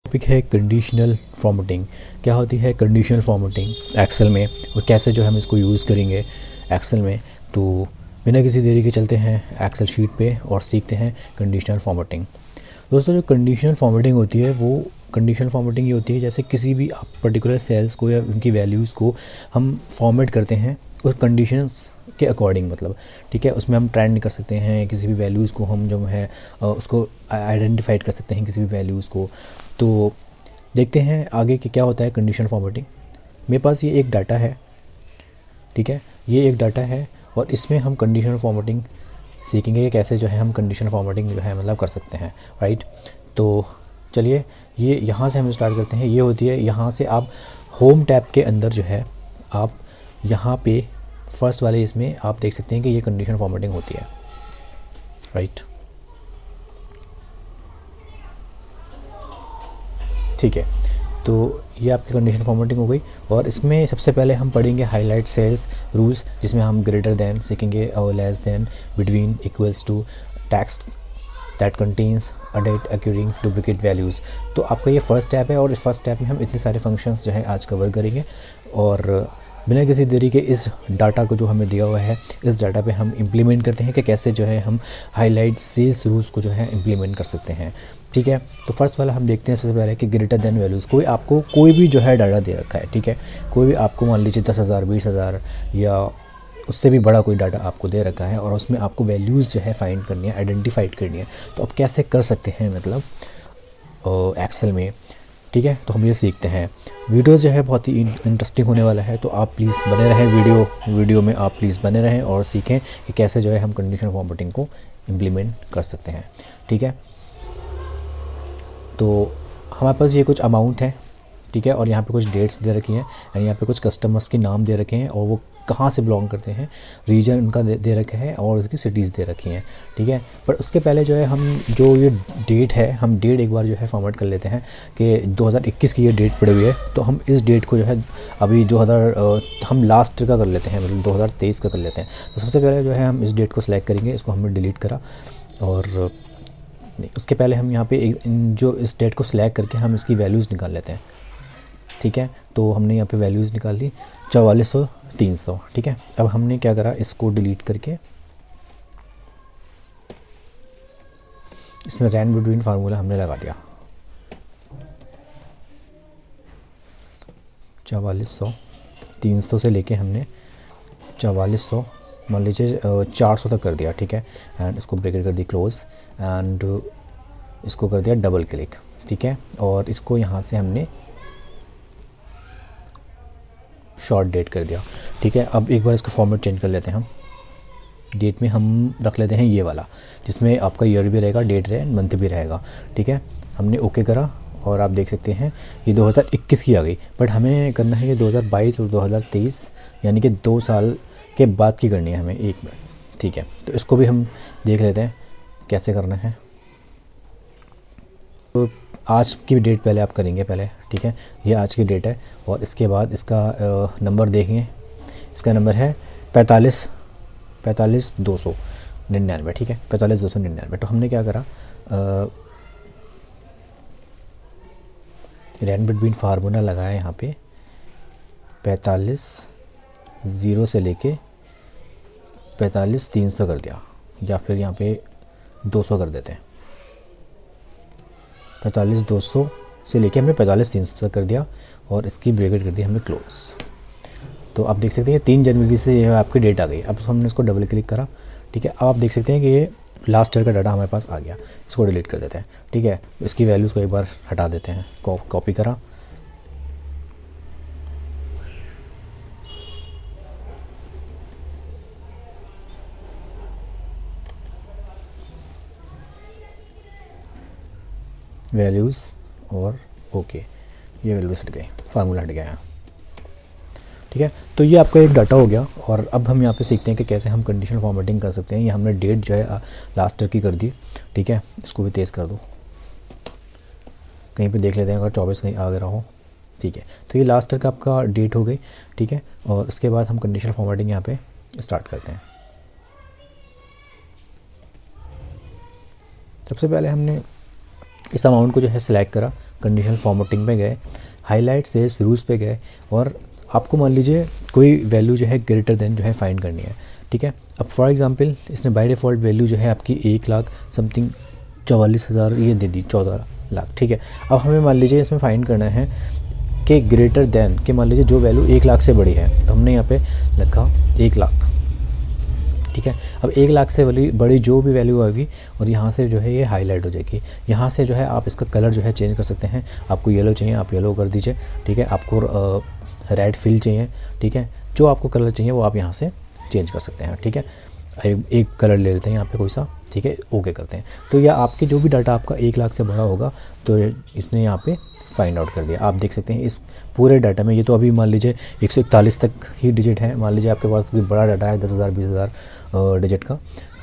Topic है conditional formatting. क्या होती है कंडीशनल फॉर्मेटिंग एक्सेल में और कैसे जो हम इसको यूज़ करेंगे एक्सेल में। तो बिना किसी देरी के चलते हैं एक्सेल शीट पे और सीखते हैं कंडीशनल फॉर्मेटिंग। दोस्तों, जो कंडीशनल फॉर्मेटिंग होती है वो कंडीशनल फॉर्मेटिंग ये होती है जैसे किसी भी आप पर्टिकुलर सेल्स को या उनकी वैल्यूज़ को हम फॉर्मेट करते हैं उस कंडीशंस के अकॉर्डिंग, मतलब ठीक है। उसमें हम ट्रेंड कर सकते हैं, किसी भी वैल्यूज़ को हम जो है उसको आइडेंटिफाइड कर सकते हैं किसी भी वैल्यूज़ को। तो देखते हैं आगे कि क्या होता है कंडीशनल फॉर्मेटिंग। मेरे पास ये एक डाटा है, ठीक है, ये एक डाटा है और इसमें हम कंडीशनल फॉर्मेटिंग सीखेंगे कि कैसे जो है हम कंडीशनल फॉर्मेटिंग जो है मतलब कर सकते हैं, राइट। तो चलिए ये यहाँ से हम स्टार्ट करते हैं। ये होती है, यहाँ से आप होम टैब के अंदर जो है आप यहाँ पे फर्स्ट वाले इसमें आप देख सकते हैं कि ये कंडीशनल फॉर्मेटिंग होती है, राइट। ठीक है, तो ये आपकी कंडीशन फॉर्मेटिंग हो गई और इसमें सबसे पहले हम पढ़ेंगे हाईलाइट सेल्स रूल्स, जिसमें हम ग्रेटर देन सीखेंगे और less than, between, equals to, text that contains a date occurring duplicate values. तो आपका ये फर्स्ट स्टेप है और इस फर्स्ट स्टेप में हम इतने सारे फंक्शंस जो है आज कवर करेंगे और बिना किसी देरी के इस डाटा को जो हमें दिया हुआ है इस डाटा पे हम इम्प्लीमेंट करते हैं कि कैसे जो है हम हाईलाइट सेल्स रूल्स को जो है इम्प्लीमेंट कर सकते हैं, ठीक है। तो फर्स्ट वाला हम देखते हैं सबसे पहले कि ग्रेटर देन वैल्यूज़। आपको कोई भी जो है डाटा दे रखा है, ठीक है, कोई भी आपको मान लीजिए 10,000 20,000 या उससे भी बड़ा कोई डाटा आपको दे रखा है और उसमें आपको वैल्यूज़ जो है फाइंड करनी है, आइडेंटिफाइड करनी है। तो आप कैसे कर सकते हैं मतलब एक्सेल में, ठीक है। तो हम ये सीखते हैं। वीडियो जो है बहुत ही इंटरेस्टिंग होने वाला है, तो आप प्लीज़ बने रहें वीडियो में आप प्लीज़ बने रहें और सीखें कि कैसे जो है हम कंडीशनल फॉर्मेटिंग को इम्प्लीमेंट कर सकते हैं, ठीक है। तो हमारे पास ये कुछ अमाउंट है, ठीक है, और यहाँ पे कुछ डेट्स दे रखी हैं और यहाँ पे कुछ कस्टमर्स के नाम दे रखे हैं और वो कहाँ से बिलोंग करते हैं, रीजन उनका दे रखे हैं और उसकी सिटीज़ दे रखी हैं, ठीक है। पर उसके पहले जो है हम जो ये डेट है हम डेट एक बार जो है फॉर्मेट कर लेते हैं कि 2021 की ये डेट पड़ी हुई है। तो हम इस डेट को जो है अभी 2000 हम लास्ट का कर लेते हैं, मतलब 2023 का कर लेते हैं। तो सबसे पहले जो है हम इस डेट को सिलेक्ट करेंगे, इसको हमने डिलीट करा और उसके पहले हम यहाँ पे जो इस डेट को सिलेक्ट करके हम इसकी वैल्यूज़ निकाल लेते हैं, ठीक है। तो हमने यहाँ पे वैल्यूज़ निकाल ली 4400 300, ठीक है। अब हमने क्या करा, इसको डिलीट करके इसमें रैंड बिटवीन फार्मूला हमने लगा दिया 4400 300 से लेके हमने 4400 मान लीजिए 400 तक कर दिया, ठीक है। एंड इसको ब्रैकेट कर दी क्लोज एंड इसको कर दिया डबल क्लिक, ठीक है। और इसको यहाँ से हमने शॉर्ट डेट कर दिया, ठीक है। अब एक बार इसका फॉर्मेट चेंज कर लेते हैं हम। डेट में हम रख लेते हैं ये वाला जिसमें आपका ईयर भी रहेगा, डेट रहे, मंथ भी रहेगा, ठीक है। हमने ओके करा और आप देख सकते हैं ये 2021 की आ गई, बट हमें करना है ये 2022 और 2023 यानी कि 2 साल के बाद की करनी है हमें एक बार, ठीक है। तो इसको भी हम देख लेते हैं कैसे करना है। तो आज की डेट पहले आप करेंगे पहले, ठीक है। ये आज की डेट है और इसके बाद इसका नंबर देखेंगे, इसका नंबर है 45,299, ठीक है, 45,299। तो हमने क्या करा, रैंड बिटवीन फार्मूला लगाया यहाँ पे 45 0 से लेके 45 300 कर दिया, या फिर यहाँ पे 200 कर देते हैं। 45,200 से लेके हमने 45,300 तक कर दिया और इसकी ब्रैकेट कर दी हमने क्लोज। तो आप देख सकते हैं 3 जनवरी से ये आपकी डेट आ गई। अब हमने इसको डबल क्लिक करा, ठीक है। अब आप देख सकते हैं कि ये लास्ट ईयर का डाटा हमारे पास आ गया। इसको डिलीट कर देते हैं, ठीक है। इसकी वैल्यूज़ को एक बार हटा देते हैं, कॉपी करा, वैल्यूज़ और ओके, ये वैल्यूज़ हट गए, फार्मूला हट गया यहाँ, ठीक है। तो ये आपका एक डाटा हो गया और अब हम यहाँ पे सीखते हैं कि कैसे हम कंडीशनल फॉर्मेटिंग कर सकते हैं। ये हमने डेट जो है लास्ट ईयर की कर दी, ठीक है। इसको भी तेज़ कर दो, कहीं पे देख लेते हैं अगर 24 कहीं आ गया हो, ठीक है। तो ये लास्ट ईयर का आपका डेट हो गई, ठीक है। और उसके बाद हम कंडीशनल फॉर्मेटिंग यहाँ पे स्टार्ट करते हैं। सबसे पहले हमने इस अमाउंट को जो है सिलेक्ट करा, कंडीशनल फॉर्मेटिंग पे गए, हाईलाइट सेल्स रूल्स पे गए और आपको मान लीजिए कोई वैल्यू जो है ग्रेटर देन जो है फाइंड करनी है, ठीक है। अब फॉर एग्जांपल इसने बाय डिफ़ॉल्ट वैल्यू जो है आपकी 1,00,000 समथिंग 44,000 ये दे दी, 14 लाख, ठीक है। अब हमें मान लीजिए इसमें फाइंड करना है कि ग्रेटर देन कि मान लीजिए जो वैल्यू 1,00,000 से बड़ी है, तो हमने यहाँ पे लिखा 1,00,000, ठीक है। अब 1,00,000 से बड़ी जो भी वैल्यू आएगी और यहाँ से जो है ये हाईलाइट हो जाएगी। यहाँ से जो है आप इसका कलर जो है चेंज कर सकते हैं। आपको येलो चाहिए आप येलो कर दीजिए, ठीक है। आपको रेड फिल चाहिए, ठीक है। जो आपको कलर चाहिए वो आप यहाँ से चेंज कर सकते हैं, ठीक है। एक कलर ले लेते हैं यहाँ पे कोई सा, ठीक है, ओके करते हैं। तो यह आपके जो भी डाटा आपका 1,00,000 से बड़ा होगा तो इसने यहाँ पे फाइंड आउट कर दिया। आप देख सकते हैं इस पूरे डाटा में, ये तो अभी मान लीजिए 141 तक ही डिजिट है। मान लीजिए आपके पास कोई बड़ा डाटा है 10,000 20,000 डिजिट का,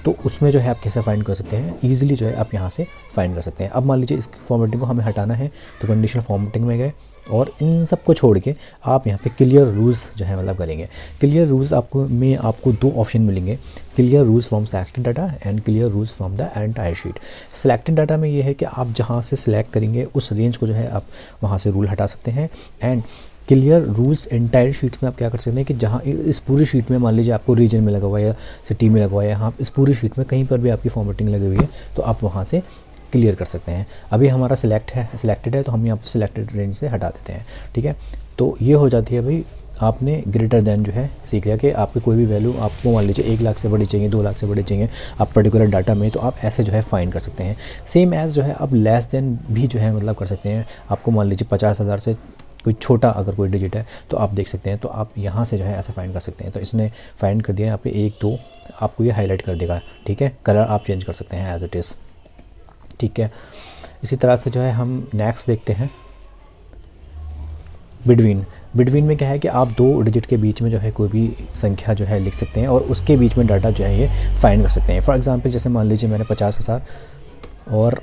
तो उसमें जो है आप कैसे फाइंड कर सकते हैं, ईजिली जो है आप यहाँ से फाइंड कर सकते हैं। अब मान लीजिए इस फॉर्मेटिंग को हमें हटाना है तो कंडीशनल फॉर्मेटिंग में गए और इन सब को छोड़ के आप यहाँ पे क्लियर रूल्स जो है मतलब करेंगे। क्लियर रूल्स आपको दो ऑप्शन मिलेंगे, clear rules from selected data and clear rules from the entire sheet. Selected data में ये है कि आप जहाँ से सिलेक्ट करेंगे उस रेंज को जो है आप वहाँ से रूल हटा सकते हैं। And clear rules entire sheets में आप क्या कर सकते हैं कि जहाँ इस पूरी शीट में मान लीजिए आपको रीजन में लगा हुआ है या सिटी में लगा हुआ है, यहाँ इस पूरी शीट में कहीं पर भी आपकी फॉर्मेटिंग लगी हुई है तो आप वहाँ से क्लियर कर सकते हैं। अभी हमारा सिलेक्टेड है तो हम यहाँ पर सिलेक्टेड रेंज से हटा देते हैं, ठीक है। तो ये हो जाती है भाई, आपने ग्रेटर देन जो है सीख लिया कि आपकी कोई भी वैल्यू आपको मान लीजिए 1,00,000 से बड़ी चाहिए, 2,00,000 से बड़ी चाहिए आप पर्टिकुलर डाटा में, तो आप ऐसे जो है फाइंड कर सकते हैं। सेम एज़ जो है आप लेस देन भी जो है मतलब कर सकते हैं। आपको मान लीजिए 50,000 से कोई छोटा अगर कोई डिजिट है तो आप देख सकते हैं, तो आप यहाँ से जो है ऐसे फाइंड कर सकते हैं। तो इसने फाइंड कर दिया यहाँ पे 1 2, आपको ये हाईलाइट कर देगा, ठीक है। कलर आप चेंज कर सकते हैं एज इट इज़, ठीक है। इसी तरह से जो है हम नेक्स्ट देखते हैं बिटवीन में क्या है कि आप 2 डिजिट के बीच में जो है कोई भी संख्या जो है लिख सकते हैं और उसके बीच में डाटा जो है ये फाइंड कर सकते हैं। फॉर एग्जांपल जैसे मान लीजिए मैंने 50,000 और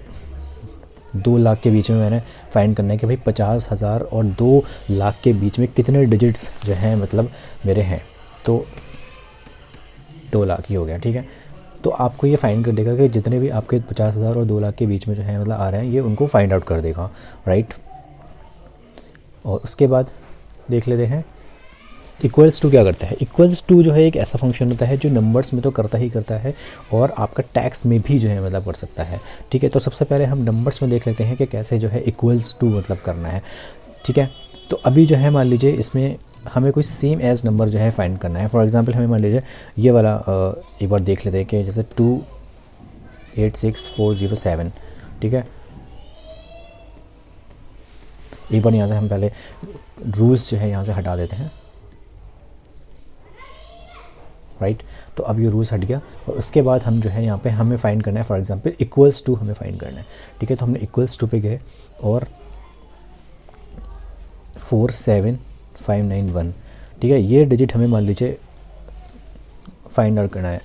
2,00,000 के बीच में मैंने फाइंड करना है कि भाई 50,000 और 2,00,000 के बीच में कितने डिजिट्स जो हैं मतलब मेरे हैं, तो 2,00,000 ही हो गया, ठीक है। तो आपको ये फाइंड कर देगा कि जितने भी आपके 50,000 और 2,00,000 के बीच में जो है मतलब आ रहे हैं ये उनको फाइंड आउट कर देगा, राइट। और उसके बाद देख लेते हैं इक्वल्स टू क्या करता है। इक्वल्स टू जो है एक ऐसा फंक्शन होता है जो नंबर्स में तो करता ही करता है और आपका टैक्स में भी जो है मतलब कर सकता है, ठीक है। तो सबसे पहले हम नंबर्स में देख लेते हैं कि कैसे जो है इक्वल्स टू मतलब करना है, ठीक है। तो अभी जो है मान लीजिए इसमें हमें कोई सेम एज नंबर जो है फाइंड करना है। फॉर एग्जांपल हमें मान लीजिए ये वाला एक बार देख लेते हैं कि जैसे 286407, ठीक है। एक बार यहाँ से हम पहले रूल्स जो है यहाँ से हटा देते हैं, राइट। तो अब ये रूल्स हट गया और उसके बाद हम जो है यहाँ पे हमें फाइंड करना है, फॉर एग्जांपल इक्वल्स टू हमें फाइंड करना है, ठीक है। तो हमने इक्वल्स टू पे गए और 47591, ठीक है। ये डिजिट हमें मान लीजिए फाइंड आउट करना है,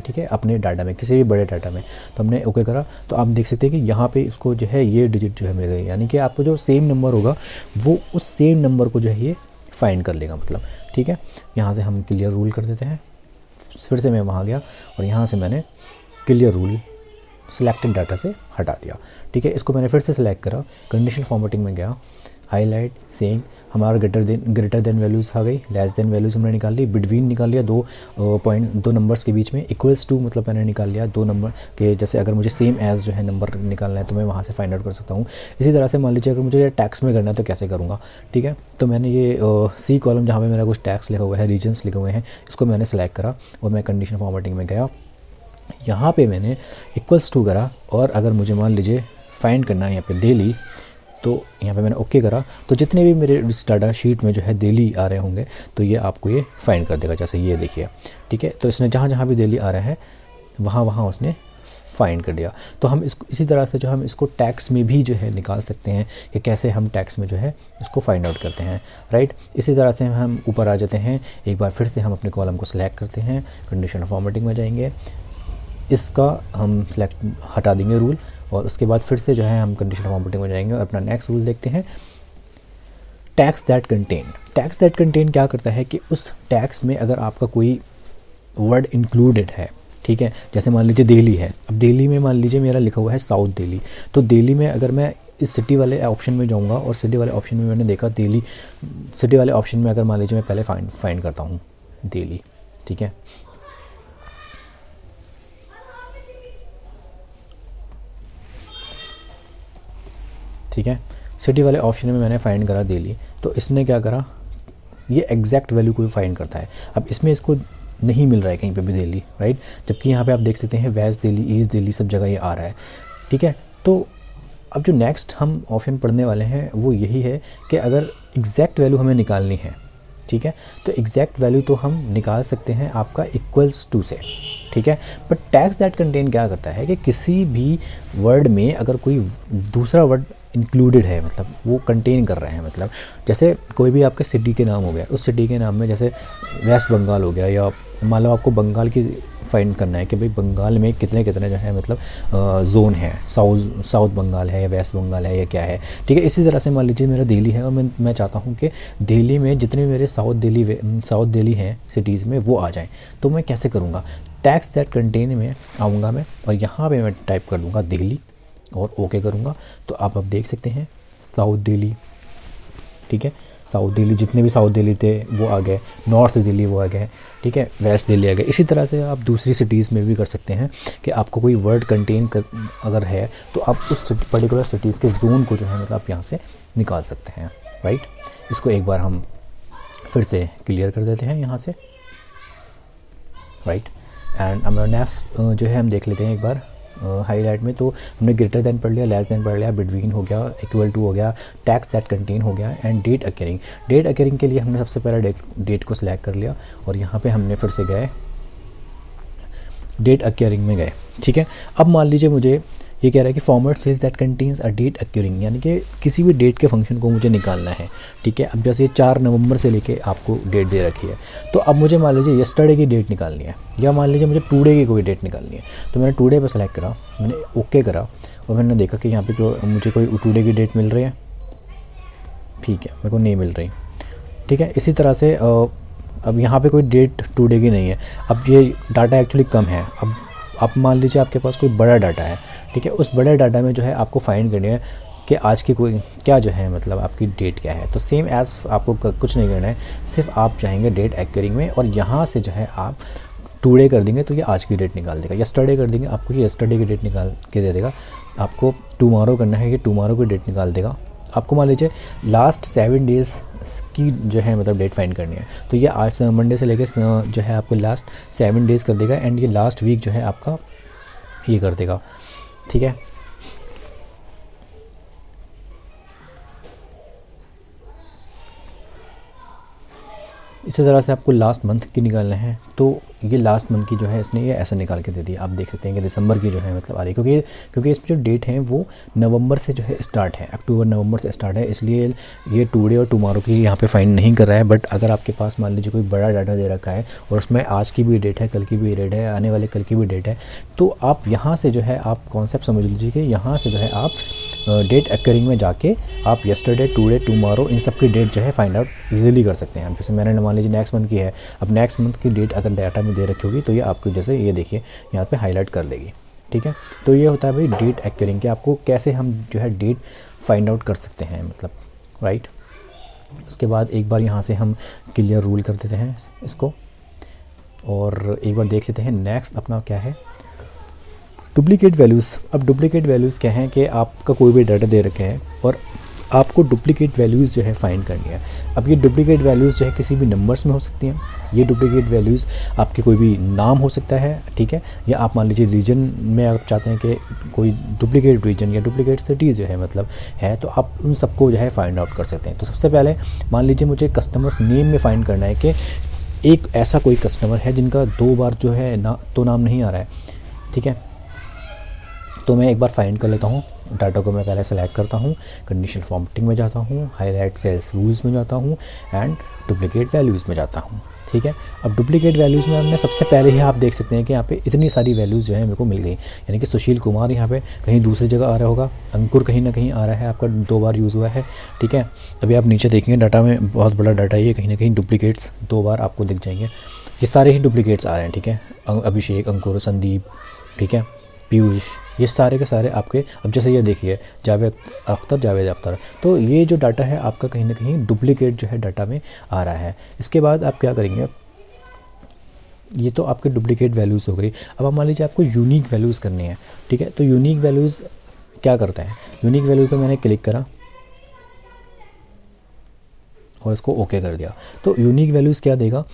ठीक है, अपने डाटा में, किसी भी बड़े डाटा में। तो हमने ओके करा तो आप देख सकते हैं कि यहाँ पे इसको जो है ये डिजिट जो है मिल गई, यानी कि आपको जो सेम नंबर होगा वो उस सेम नंबर को जो है ये फाइंड कर लेगा मतलब, ठीक है। यहाँ से हम क्लियर रूल कर देते हैं, फिर से मैं वहाँ गया और यहाँ से मैंने क्लियर रूल सिलेक्टेड डाटा से हटा दिया, ठीक है। इसको मैंने फिर से सिलेक्ट करा, कंडीशनल फॉर्मेटिंग में गया, हाईलाइट सेम, हमारा ग्रेटर देन वैल्यूज़ आ गई, लेस देन वैल्यूज़ हमने निकाल ली, बिटवीन निकाल लिया, दो नंबर्स के बीच में, इक्वल्स टू मतलब मैंने निकाल लिया 2 नंबर के, जैसे अगर मुझे सेम एज जो है नंबर निकालना है तो मैं वहाँ से फाइंड आउट कर सकता हूँ। इसी तरह से मान लीजिए अगर मुझे टैक्स में करना है तो कैसे करूँगा, ठीक है। तो मैंने ये सी कॉलम जहाँ पे मेरा कुछ टैक्स लिखा हुआ है, रीजन्स लिखे हुए हैं, इसको मैंने सेलेक्ट करा और मैं कंडीशन फॉर्मेटिंग में गया, यहाँ पे मैंने इक्वल्स टू करा और अगर मुझे मान लीजिए फाइंड करना है यहाँ पे डेली, तो यहाँ पे मैंने ओके करा। तो जितने भी मेरे इस डाटा शीट में जो है डेली आ रहे होंगे तो ये आपको ये फाइंड कर देगा, जैसे ये देखिए, ठीक है। तो इसने जहाँ जहाँ भी डेली आ रहे हैं वहाँ उसने फाइंड कर दिया। तो हम इसको इसी तरह से जो हम इसको टैक्स में भी जो है निकाल सकते हैं कि कैसे हम टैक्स में जो है इसको फाइंड आउट करते हैं, राइट। इसी तरह से हम ऊपर आ जाते हैं, एक बार फिर से हम अपने कॉलम को सिलेक्ट करते हैं, कंडीशनल फॉर्मेटिंग में जाएंगे, इसका हम हटा देंगे रूल और उसके बाद फिर से जो है हम कंडीशनल फॉर्मेटिंग में जाएंगे और अपना नेक्स्ट रूल देखते हैं, टैक्स दैट कंटेन क्या करता है कि उस टैक्स में अगर आपका कोई वर्ड इंक्लूडेड है, ठीक है। जैसे मान लीजिए दिल्ली है, अब दिल्ली में मान लीजिए मेरा लिखा हुआ है साउथ दिल्ली, तो दिल्ली में अगर मैं इस सिटी वाले ऑप्शन में जाऊंगा और सिटी वाले ऑप्शन में मैंने देखा दिल्ली, सिटी वाले ऑप्शन में अगर मान लीजिए मैं पहले फाइंड करता हूँ दिल्ली, ठीक है। ठीक है, सिटी वाले ऑप्शन में मैंने फाइंड करा दिल्ली, तो इसने क्या करा, ये एग्जैक्ट वैल्यू को फाइंड करता है। अब इसमें इसको नहीं मिल रहा है कहीं पे भी दिल्ली, राइट, जबकि यहाँ पे आप देख सकते हैं वेस्ट दिल्ली, ईस्ट दिल्ली सब जगह ये आ रहा है, ठीक है। तो अब जो नेक्स्ट हम ऑप्शन पढ़ने वाले हैं वो यही है कि अगर एग्जैक्ट वैल्यू हमें निकालनी है, ठीक है, तो एग्जैक्ट वैल्यू तो हम निकाल सकते हैं आपका इक्वल्स टू से, ठीक है। बट टैग्स दैट कंटेन क्या करता है कि किसी भी वर्ड में अगर कोई दूसरा वर्ड इंक्लूडेड है, मतलब वो कंटेन कर रहे हैं, मतलब जैसे कोई भी आपके सिटी के नाम हो गया, उस सिटी के नाम में जैसे वेस्ट बंगाल हो गया, या मान लो आपको बंगाल की फाइंड करना है कि भाई बंगाल में कितने कितने जो है मतलब जोन है, साउथ बंगाल है या वेस्ट बंगाल है या क्या है, ठीक है। इसी तरह से मान लीजिए मेरा दिल्ली है और मैं चाहता हूँ कि दिल्ली में जितने मेरे साउथ दिल्ली हैं सिटीज़ में वो आ जाएं, तो मैं कैसे करूँगा, टैग्स दैट कंटेन में आऊँगा मैं और यहाँ पे मैं टाइप कर दूँगा दिल्ली और ओके करूँगा, तो आप देख सकते हैं साउथ दिल्ली, ठीक है, साउथ दिल्ली जितने भी साउथ दिल्ली थे वो आ गए, नॉर्थ दिल्ली वो आ गए, ठीक है, वेस्ट दिल्ली आ गए। इसी तरह से आप दूसरी सिटीज़ में भी कर सकते हैं कि आपको कोई वर्ड कंटेन कर अगर है तो आप उस पर्टिकुलर सिटीज़ के जोन को जो है मतलब आप यहाँ से निकाल सकते हैं, राइट। इसको एक बार हम फिर से क्लियर कर देते हैं यहाँ से, राइट। एंड हमारा नेक्स्ट जो है हम देख लेते हैं एक बार हाईलाइट में। तो हमने ग्रेटर दैन पढ़ लिया, लेस दैन पढ़ लिया, बिटवीन हो गया, इक्वल टू हो गया, टैग्स दैट कंटेन हो गया, and date occurring. Date occurring के लिए हमने सबसे पहले डेट को सिलेक्ट कर लिया और यहाँ पे हमने फिर से गए डेट अकरिंग में गए, ठीक है। अब मान लीजिए मुझे ये कह रहा है कि format says that contains a date occurring, यानी कि किसी भी डेट के फंक्शन को मुझे निकालना है, ठीक है। अब जैसे 4 नवंबर से लेके आपको डेट दे रखी है, तो अब मुझे मान लीजिए यस्टरडे की डेट निकालनी है या मान लीजिए मुझे टुडे की कोई डेट निकालनी है, तो मैंने टुडे पर सेलेक्ट करा, मैंने ओके करा और मैंने देखा कि यहाँ पे मुझे कोई टुडे की डेट मिल रही है, ठीक है, मेरे को नहीं मिल रही, ठीक है। इसी तरह से अब यहाँ पर कोई डेट टुडे की नहीं है, अब ये डाटा एक्चुअली कम है। अब आप मान लीजिए आपके पास कोई बड़ा डाटा है, ठीक है, उस बड़े डाटा में जो है आपको फाइंड करनी है कि आज की कोई क्या जो है मतलब आपकी डेट क्या है। तो सेम एज़ आपको कुछ नहीं करना है, सिर्फ आप चाहेंगे डेट एक्यूरिंग में और यहाँ से जो है आप टुडे कर देंगे तो ये आज की डेट निकाल देगा, यस्टरडे कर देंगे आपको ये यस्टरडे की डेट निकाल के दे देगा, आपको टुमारो करना है ये टुमारो की डेट निकाल देगा। आपको मान लीजिए लास्ट 7 डेज़ की जो है मतलब डेट फाइंड करनी है, तो ये आज मंडे से लेकर जो है आपको लास्ट 7 डेज़ कर देगा एंड ये लास्ट वीक जो है आपका ये कर देगा, ठीक है। इसी तरह से आपको लास्ट मंथ की निकालना है, तो ये लास्ट मंथ की जो है इसने ये ऐसा निकाल के दे दिया। आप देख सकते हैं कि दिसंबर की जो है मतलब आ रही है, क्योंकि इसमें जो डेट है वो नवंबर से जो है स्टार्ट है, अक्टूबर नवंबर से स्टार्ट है, इसलिए ये टुडे और टुमारो की यहाँ पे फाइंड नहीं कर रहा है। बट अगर आपके पास मान लीजिए कोई बड़ा डाटा दे रखा है और उसमें आज की भी डेट है, कल की भी डेट है, आने वाले कल की भी डेट है, तो आप यहाँ से जो है आप कॉन्सेप्ट समझ लीजिए कि यहाँ से जो है आप डेट अकरिंग में जाके आप यस्टरडे, टुडे, टुमारो इन सब की डेट जो है फाइंड आउट इजीली कर सकते हैं। जैसे मैंने मान लीजिए नेक्स्ट मंथ की है, अब नेक्स्ट मंथ की डेट अगर डाटा में दे रखी होगी तो ये आपको जैसे ये देखिए यहाँ पे हाईलाइट कर देगी, ठीक है। तो ये होता है भाई डेट अकरिंग के, आपको कैसे हम जो है डेट फाइंड आउट कर सकते हैं मतलब, राइट। उसके बाद एक बार यहाँ से हम क्लियर रूल कर देते हैं इसको और एक बार देख लेते हैं नेक्स्ट अपना क्या है, डुप्लीकेट वैल्यूज़। अब डुप्लीकेट वैल्यूज़ क्या हैं कि आपका कोई भी डाटा दे रखे हैं और आपको डुप्लीकेट वैल्यूज़ जो है फाइंड करनी है। अब ये डुप्लीकेट वैल्यूज़ जो है किसी भी नंबर्स में हो सकती हैं, ये डुप्लीकेट वैल्यूज़ आपके कोई भी नाम हो सकता है, ठीक है, या आप मान लीजिए रीजन में आप चाहते हैं कि कोई डुप्लीकेट रीजन या डुप्लीकेट सिटीज़ जो है मतलब है, तो आप उन सबको जो है फाइंड आउट कर सकते हैं। तो सबसे पहले मान लीजिए मुझे कस्टमर्स नेम में फ़ाइंड करना है कि एक ऐसा कोई कस्टमर है जिनका 2 बार जो है नाम नहीं आ रहा है, ठीक है। तो मैं एक बार फाइंड कर लेता हूँ, डाटा को मैं पहले सेलेक्ट करता हूँ, कंडीशनल फॉर्मेटिंग में जाता हूँ, हाईलाइट सेल्स रूल्स में जाता हूँ एंड डुप्लीकेट वैल्यूज़ में जाता हूँ, ठीक है। अब डुप्लीकेट वैल्यूज़ में हमने सबसे पहले ही आप देख सकते हैं कि यहाँ पे इतनी सारी वैल्यूज़ जो है मेरे को मिल गई, यानी कि सुशील कुमार यहाँ पे कहीं दूसरी जगह आ रहा होगा, अंकुर कहीं ना कहीं आ रहा है, आपका 2 बार यूज़ हुआ है, ठीक है। अभी आप नीचे देखेंगे डाटा में बहुत बड़ा डाटा ये कहीं ना कहीं डुप्लीकेट्स 2 बार आपको दिख जाएंगे, ये सारे ही डुप्लीकेट्स आ रहे हैं, ठीक है। अभिषेक, अंकुर, संदीप, ठीक है, पीयूष, ये सारे के सारे आपके, अब जैसे ये देखिए जावेद अख्तर, तो ये जो डाटा है आपका कहीं ना कहीं डुप्लीकेट जो है डाटा में आ रहा है। इसके बाद आप क्या करेंगे, ये तो आपके डुप्लीकेट वैल्यूज़ हो गई। अब आप मान लीजिए आपको यूनिक वैल्यूज़ करनी है, ठीक है। तो यूनिक वैल्यूज़ क्या करते हैं, यूनिक वैल्यू पे मैंने क्लिक करा और इसको ओके कर दिया। तो यूनिक वैल्यूज़ क्या देगा,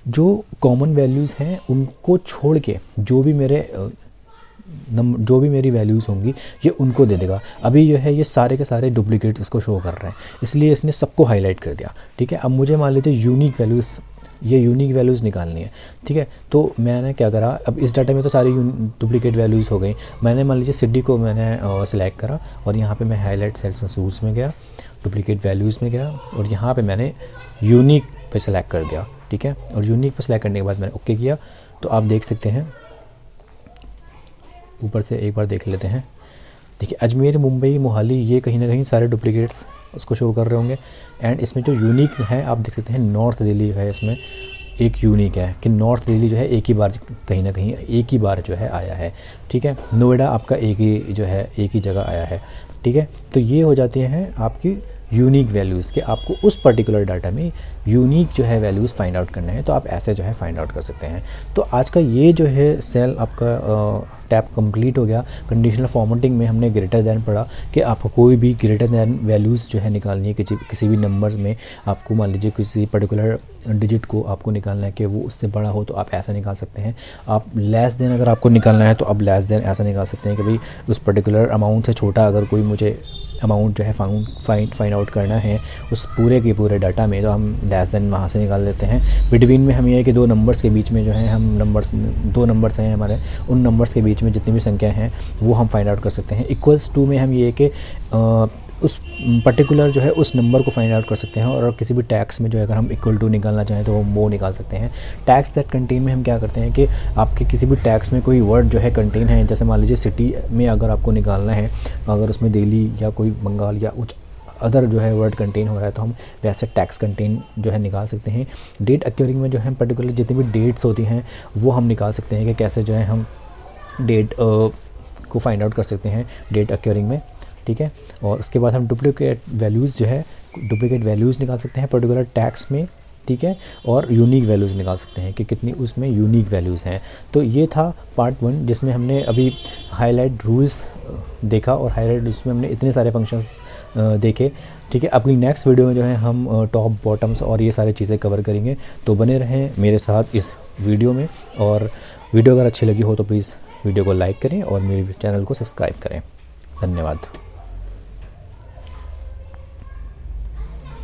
जो कॉमन वैल्यूज़ हैं उनको छोड़ के जो भी मेरी वैल्यूज़ होंगी ये उनको दे देगा। अभी जो है ये सारे के सारे डुप्लीकेट्स इसको शो कर रहे हैं, इसलिए इसने सबको हाईलाइट कर दिया, ठीक है। अब मुझे मान लीजिए यूनिक वैल्यूज़ निकालनी है, ठीक है। तो मैंने क्या करा, अब इस डाटा में तो सारी डुप्लीकेट वैल्यूज़ हो गई। मैंने मान लीजिए सिटी को मैंने सिलेक्ट करा और यहाँ पे मैं हाईलाइट सेल्स एंड सोर्स में गया, डुप्लीकेट वैल्यूज़ में गया और यहाँ पे मैंने यूनिक पे सेलेक्ट कर दिया, ठीक है। और यूनिक पे सेलेक्ट करने के बाद मैंने ओके किया। तो आप देख सकते हैं, ऊपर से एक बार देख लेते हैं। देखिए अजमेर, मुंबई, मोहाली, ये कहीं ना कहीं सारे डुप्लीकेट्स उसको शो कर रहे होंगे। एंड इसमें जो यूनिक है आप देख सकते हैं, नॉर्थ दिल्ली है, इसमें एक यूनिक है कि नॉर्थ दिल्ली जो है एक ही बार कहीं ना कहीं एक ही बार जो है आया है, ठीक है। नोएडा आपका एक ही जगह आया है, ठीक है। तो ये हो जाती हैं आपकी यूनिक वैल्यूज़ कि आपको उस पर्टिकुलर डाटा में यूनिक जो है वैल्यूज़ फाइंड आउट करना है, तो आप ऐसे जो है फाइंड आउट कर सकते हैं। तो आज का ये जो है सेल आपका टैब कंप्लीट हो गया। कंडीशनल फॉर्मेटिंग में हमने ग्रेटर दैन पढ़ा कि आपको कोई भी ग्रेटर दैन वैल्यूज़ जो है निकालनी है किसी भी नंबर्स में। आपको मान लीजिए किसी पर्टिकुलर डिजिट को आपको निकालना है कि वो उससे बड़ा हो, तो आप ऐसा निकाल सकते हैं। आप लेस देन अगर आपको निकालना है तो आप लेस देन ऐसा निकाल सकते हैं कि भाई उस पर्टिकुलर अमाउंट से छोटा अगर कोई मुझे अमाउंट जो है फाइंड आउट करना है उस पूरे के पूरे डाटा में, तो हम लेस देन वहाँ से निकाल देते हैं। बिटवीन में हम ये है कि दो नंबर्स के बीच में जो है हम दो नंबर्स हैं हमारे, उन नंबर्स के बीच में जितनी भी संख्या हैं वो हम फाइंड आउट कर सकते हैं। इक्वल्स टू में हम ये है कि उस पर्टिकुलर जो है उस नंबर को फाइंड आउट कर सकते हैं। और किसी भी टैक्स में जो है अगर हम इक्वल टू निकालना चाहें तो वो निकाल सकते हैं। टैक्स दैट कंटेन में हम क्या करते हैं कि आपके किसी भी टैक्स में कोई वर्ड जो है कंटेन है, जैसे मान लीजिए सिटी में अगर आपको निकालना है, अगर उसमें दिल्ली या कोई बंगाल या कुछ अदर जो है वर्ड कंटेन हो रहा है, तो हम वैसे टैक्स कंटेन जो है निकाल सकते हैं। डेट अक्योरिंग में जो है पर्टिकुलर जितनी भी डेट्स होती हैं वो हम निकाल सकते हैं कि कैसे जो है हम डेट को फाइंड आउट कर सकते हैं डेट अक्योरिंग में, ठीक है। और उसके बाद हम डुप्लीकेट वैल्यूज़ निकाल सकते हैं पर्टिकुलर टैक्स में, ठीक है। और यूनिक वैल्यूज़ निकाल सकते हैं कि कितनी उसमें यूनिक वैल्यूज़ हैं। तो ये था पार्ट 1 जिसमें हमने अभी हाईलाइट रूल्स देखा और हाईलाइट उसमें हमने इतने सारे फंक्शंस देखे, ठीक है। अपनी नेक्स्ट वीडियो में जो है हम टॉप बॉटम्स और ये सारी चीज़ें कवर करेंगे। तो बने रहें मेरे साथ इस वीडियो में, और वीडियो अगर अच्छी लगी हो तो प्लीज़ वीडियो को लाइक करें और मेरे चैनल को सब्सक्राइब करें। धन्यवाद।